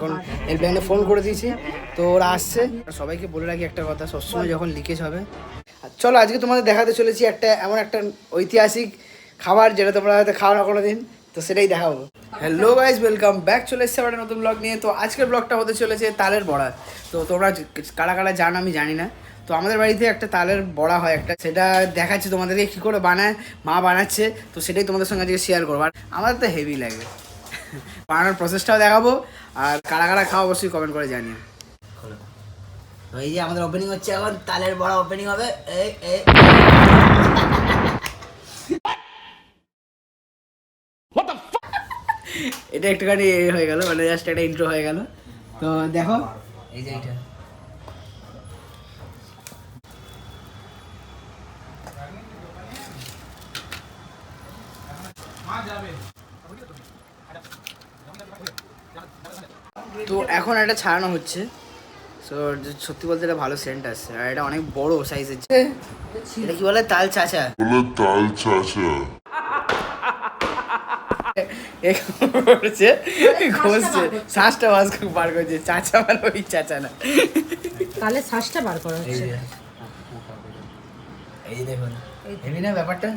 এখন হেল্পলাইনে ফোন করে দিয়েছি, তো ওরা আসছে। সবাইকে বলে রাখি একটা কথা, সবসময় যখন লিকেজ হবে, চলো আজকে তোমাদের দেখাতে চলেছি একটা এমন একটা ঐতিহাসিক খাবার যেটা তোমরা হয়তো খাও না কোনো দিন, তো সেটাই দেখাবো। হ্যালো গাইজ, ওয়েলকাম ব্যাক, চলে এসেছে একটা নতুন ব্লগ নিয়ে। তো আজকের ব্লগটা হতে চলেছে তালের বড়া। তো তোমরা কারা কারা জানো আমি জানি না, তো আমাদের বাড়িতে একটা তালের বড়া হয় একটা, সেটা দেখাচ্ছি তোমাদেরকে কী করে বানায়, মা বানাচ্ছে, তো সেটাই তোমাদের সঙ্গে আজকে শেয়ার করবো। আর আমার তো হেভি লাগে, বানানোর প্রসেসটাও দেখাবো, আর কারা কারা খাওয়া অবশ্যই কমেন্ট করে জানিও। তো এই যে আমাদের ওপেনিং হচ্ছে, এখন তালের বড়া ওপেনিং হবে। এটা একটুখানি হয়ে গেল, মানে জাস্ট একটা ইন্ট্রো হয়ে গেল। তো দেখো এই যে এইটা, তো এখন এটা ছাড়ানো হচ্ছে। সো সত্যি বলতে এটা ভালো সেন্ট আসছে, আর এটা অনেক বড় সাইজের। এটা কি বলে, তাল চাচা করছে, ঘষছে, শ্বাসটা বার করছে। চাচা মানে ওই চাচা না, তাহলে শ্বাসটা বার করা হচ্ছে। এই দেখুন হেভি না ব্যাপারটা।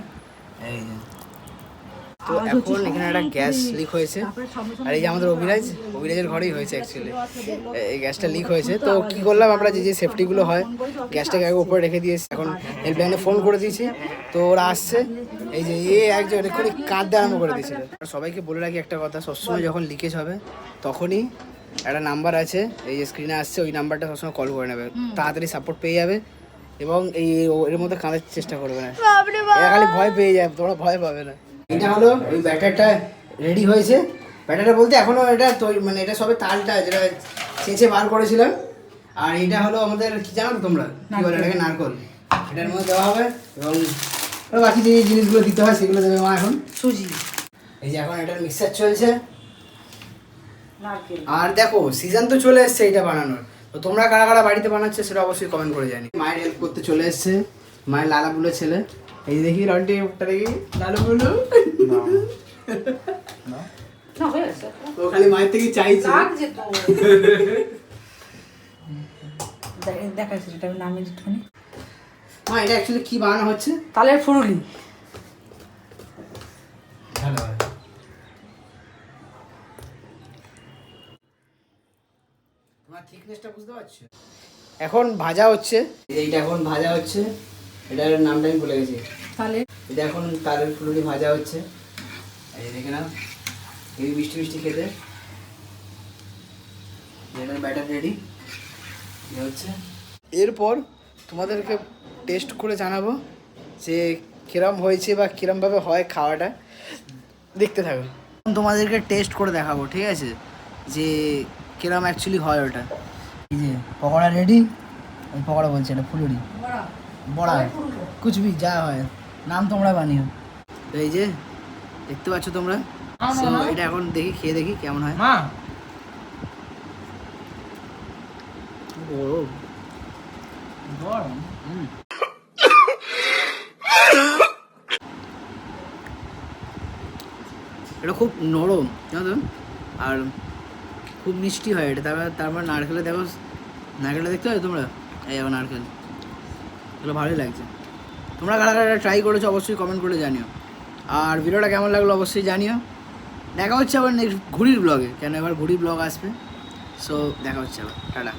এই যে তো এখন এখানে একটা গ্যাস লিক হয়েছে, আর এই যে আমাদের অভিরাজের ঘরেই হয়েছে অ্যাকচুয়ালি। এই গ্যাসটা লিক হয়েছে, তো কি করলাম আমরা, যে সেফটিগুলো হয়, গ্যাসটাকে আগে উপরে রেখে দিয়েছি। এখন হেল্পলাইনে ফোন করে দিয়েছি, তো ওরা আসছে। এই যে একজন এক্ষুনি কাঁদতে আরম্ভ করে দিয়েছিল। সবাইকে বলে রাখি একটা কথা, সবসময় যখন লিকেজ হবে তখনই একটা নাম্বার আছে, এই যে স্ক্রিনে আসছে, ওই নাম্বারটা সবসময় কল করে নেবে, তাড়াতাড়ি সাপোর্ট পেয়ে যাবে। এবং এর মধ্যে কাঁদার চেষ্টা করবে না, এরা খালি ভয় পেয়ে যাবে, তোমরা ভয় পাবে না। এটা হলো ওই ব্যাটারটা রেডি হয়েছে। ব্যাটারটা বলতে এখনো এটা তৈরি, মানে এটা সবে তালটা যেটা ছেঁচে বার করেছিলাম। আর এটা হলো আমাদের কি জানো তো তোমরা, কি বলে এটাকে, নারকল। এটার মধ্যে দেওয়া হবে, এবং বাকি যে জিনিসগুলো দিতে হয় সেগুলো দেবে মা। এখন সুজি, এই যে এখন এটার মিক্সচার চলছে। আর দেখো সিজন তো চলে এসছে এটা বানানোর, তো তোমরা কারা কারা বাড়িতে বানাচ্ছে সেটা অবশ্যই কমেন্ট করে জানি। মায়ের হেল্প করতে চলে এসছে, মায়ের লালা বুলো ছেলে। এই দেখি রন্টি, ওটা দেখি লালু বুলু, ও খালি মায়ের থেকে চাইছে। দেখাচ্ছি এটা নামে একটুখানি। মা এটা অ্যাকচুয়ালি কি বানানো হচ্ছে? তালের ফুরুলি। ভালো, তোমার থিকনেসটা বুঝতে পারছো? এখন ভাজা হচ্ছে, এইটা এখন ভাজা হচ্ছে। এটার নামটা আমি ভুলে গেছি। তালে এটা এখন তালের ফুলুরি ভাজা হচ্ছে। এই দেখে নাও, এই মিষ্টি মিষ্টি খেতে। এটার ব্যাটার রেডি হচ্ছে। এরপর তোমাদেরকে টেস্ট করে জানাবো যে কিরম হয়েছে বা কিরমভাবে হয় খাওয়াটা, দেখতে থাকো। তোমাদেরকে টেস্ট করে দেখাবো, ঠিক আছে, যে কিরম অ্যাকচুয়ালি হয় ওটা। এই যে পকোড়া রেডি, ওই পকোড়া বলছে এটা ফুলুরি বড়া, কুচবি যা হয়, নাম তোমরা বানিও। তো এই যে দেখতে পাচ্ছ তোমরা, এটা এখন দেখি, খেয়ে দেখি কেমন হয়। মা এটা খুব নরম জানো তো, আর খুব মিষ্টি হয় এটা। তারপর নারকেলে দেখো, নারকেলটা দেখতে পাচ্ছ তোমরা, এই এখন নারকেল, এগুলো ভালোই লাগছে। তোমরা কারা কারা ট্রাই করেছো অবশ্যই কমেন্ট করে জানিও। আর ভিডিওটা কেমন লাগলো অবশ্যই জানিও। দেখা হচ্ছে আবার নেক্সট ঘুড়ির ব্লগে, কেন এবার ঘুড়ির ব্লগ আসবে। সো দেখা হচ্ছে আবার, টাটা।